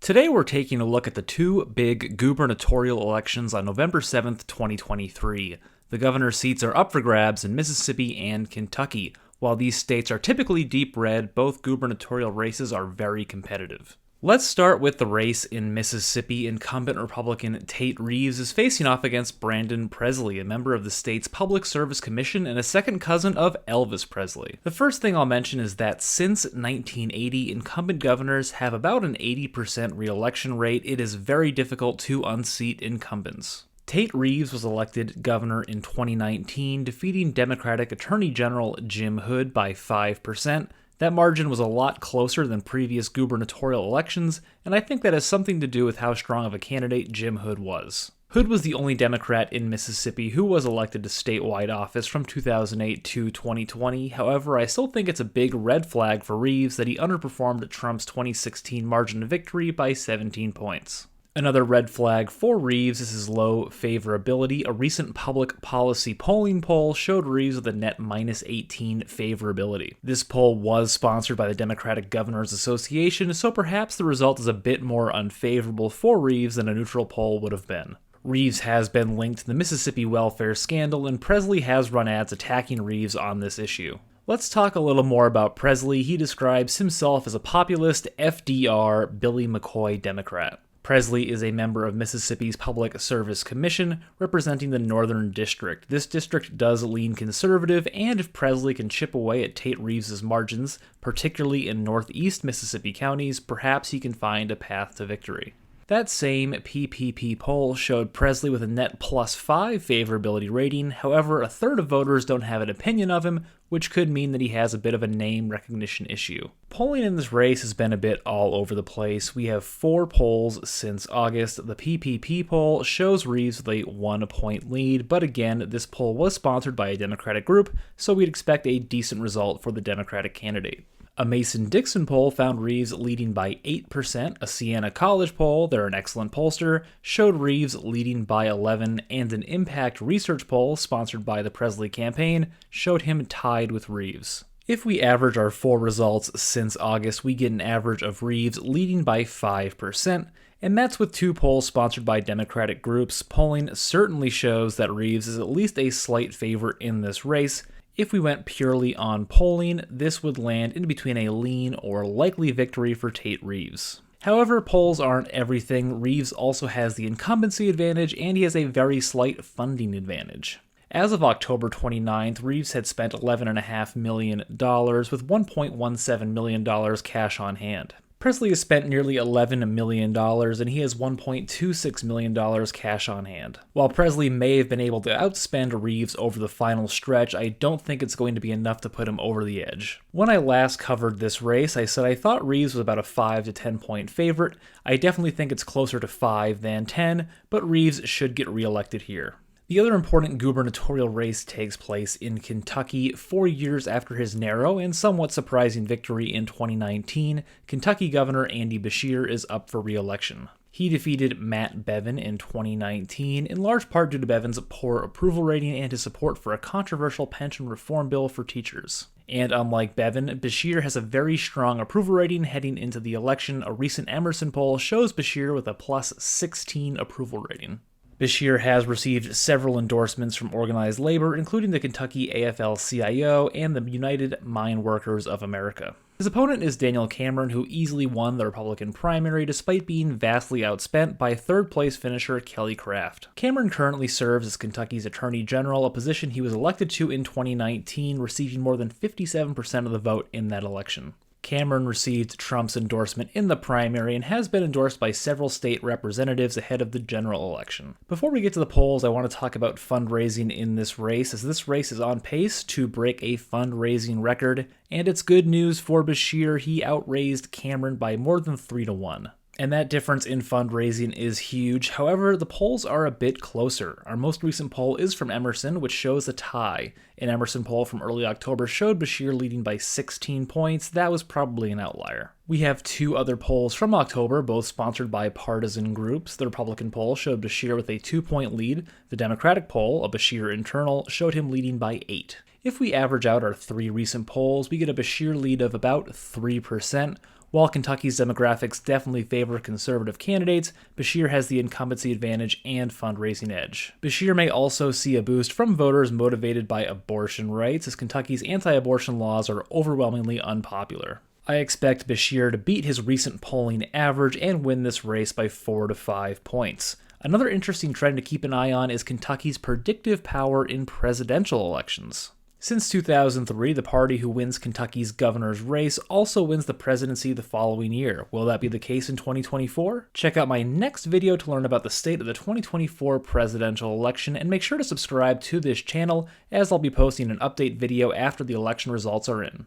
Today we're taking a look at the two big gubernatorial elections on November 7th, 2023. The governor's seats are up for grabs in Mississippi and Kentucky. While these states are typically deep red, both gubernatorial races are very competitive. Let's start with the race in Mississippi. Incumbent Republican Tate Reeves is facing off against Brandon Presley, a member of the state's Public Service Commission and a second cousin of Elvis Presley. The first thing I'll mention is that since 1980, incumbent governors have about an 80% re-election rate. It is very difficult to unseat incumbents. Tate Reeves was elected governor in 2019, defeating Democratic Attorney General Jim Hood by 5%. That margin was a lot closer than previous gubernatorial elections, and I think that has something to do with how strong of a candidate Jim Hood was. Hood was the only Democrat in Mississippi who was elected to statewide office from 2008 to 2020. However, I still think it's a big red flag for Reeves that he underperformed Trump's 2016 margin of victory by 17 points. Another red flag for Reeves is his low favorability. A recent public policy polling poll showed Reeves with a net minus 18 favorability. This poll was sponsored by the Democratic Governors Association, so perhaps the result is a bit more unfavorable for Reeves than a neutral poll would have been. Reeves has been linked to the Mississippi welfare scandal, and Presley has run ads attacking Reeves on this issue. Let's talk a little more about Presley. He describes himself as a populist, FDR, Billy McCoy Democrat. Presley is a member of Mississippi's Public Service Commission, representing the Northern District. This district does lean conservative, and if Presley can chip away at Tate Reeves' margins, particularly in northeast Mississippi counties, perhaps he can find a path to victory. That same PPP poll showed Presley with a net +5 favorability rating. However, a third of voters don't have an opinion of him, which could mean that he has a bit of a name recognition issue. Polling in this race has been a bit all over the place. We have 4 polls since August. The PPP poll shows Reeves with a 1-point lead, but again, this poll was sponsored by a Democratic group, so we'd expect a decent result for the Democratic candidate. A Mason-Dixon poll found Reeves leading by 8%. A Siena College poll, they're an excellent pollster, showed Reeves leading by 11%, and an Impact Research poll sponsored by the Presley campaign showed him tied with Reeves. If we average our 4 results since August, we get an average of Reeves leading by 5%, and that's with 2 polls sponsored by Democratic groups. Polling certainly shows that Reeves is at least a slight favorite in this race. If we went purely on polling, this would land in between a lean or likely victory for Tate Reeves. However, polls aren't everything. Reeves also has the incumbency advantage, and he has a very slight funding advantage. As of October 29th, Reeves had spent $11.5 million with $1.17 million cash on hand. Presley has spent nearly $11 million, and he has $1.26 million cash on hand. While Presley may have been able to outspend Reeves over the final stretch, I don't think it's going to be enough to put him over the edge. When I last covered this race, I said I thought Reeves was about a 5 to 10 point favorite. I definitely think it's closer to 5 than 10, but Reeves should get reelected here. The other important gubernatorial race takes place in Kentucky. 4 years after his narrow and somewhat surprising victory in 2019, Kentucky Governor Andy Beshear is up for re-election. He defeated Matt Bevin in 2019, in large part due to Bevin's poor approval rating and his support for a controversial pension reform bill for teachers. And unlike Bevin, Beshear has a very strong approval rating heading into the election. A recent Emerson poll shows Beshear with a +16 approval rating. Beshear has received several endorsements from organized labor, including the Kentucky AFL-CIO and the United Mine Workers of America. His opponent is Daniel Cameron, who easily won the Republican primary despite being vastly outspent by third-place finisher Kelly Craft. Cameron currently serves as Kentucky's Attorney General, a position he was elected to in 2019, receiving more than 57% of the vote in that election. Cameron received Trump's endorsement in the primary and has been endorsed by several state representatives ahead of the general election. Before we get to the polls, I want to talk about fundraising in this race, as this race is on pace to break a fundraising record, and it's good news for Beshear. He outraised Cameron by more than 3 to 1. And that difference in fundraising is huge. However, the polls are a bit closer. Our most recent poll is from Emerson, which shows a tie. An Emerson poll from early October showed Beshear leading by 16 points. That was probably an outlier. We have 2 other polls from October, both sponsored by partisan groups. The Republican poll showed Beshear with a 2-point lead. The Democratic poll, a Beshear internal, showed him leading by 8. If we average out our 3 recent polls, we get a Beshear lead of about 3%. While Kentucky's demographics definitely favor conservative candidates, Beshear has the incumbency advantage and fundraising edge. Beshear may also see a boost from voters motivated by abortion rights, as Kentucky's anti-abortion laws are overwhelmingly unpopular. I expect Beshear to beat his recent polling average and win this race by 4 to 5 points. Another interesting trend to keep an eye on is Kentucky's predictive power in presidential elections. Since 2003, the party who wins Kentucky's governor's race also wins the presidency the following year. Will that be the case in 2024? Check out my next video to learn about the state of the 2024 presidential election, and make sure to subscribe to this channel, as I'll be posting an update video after the election results are in.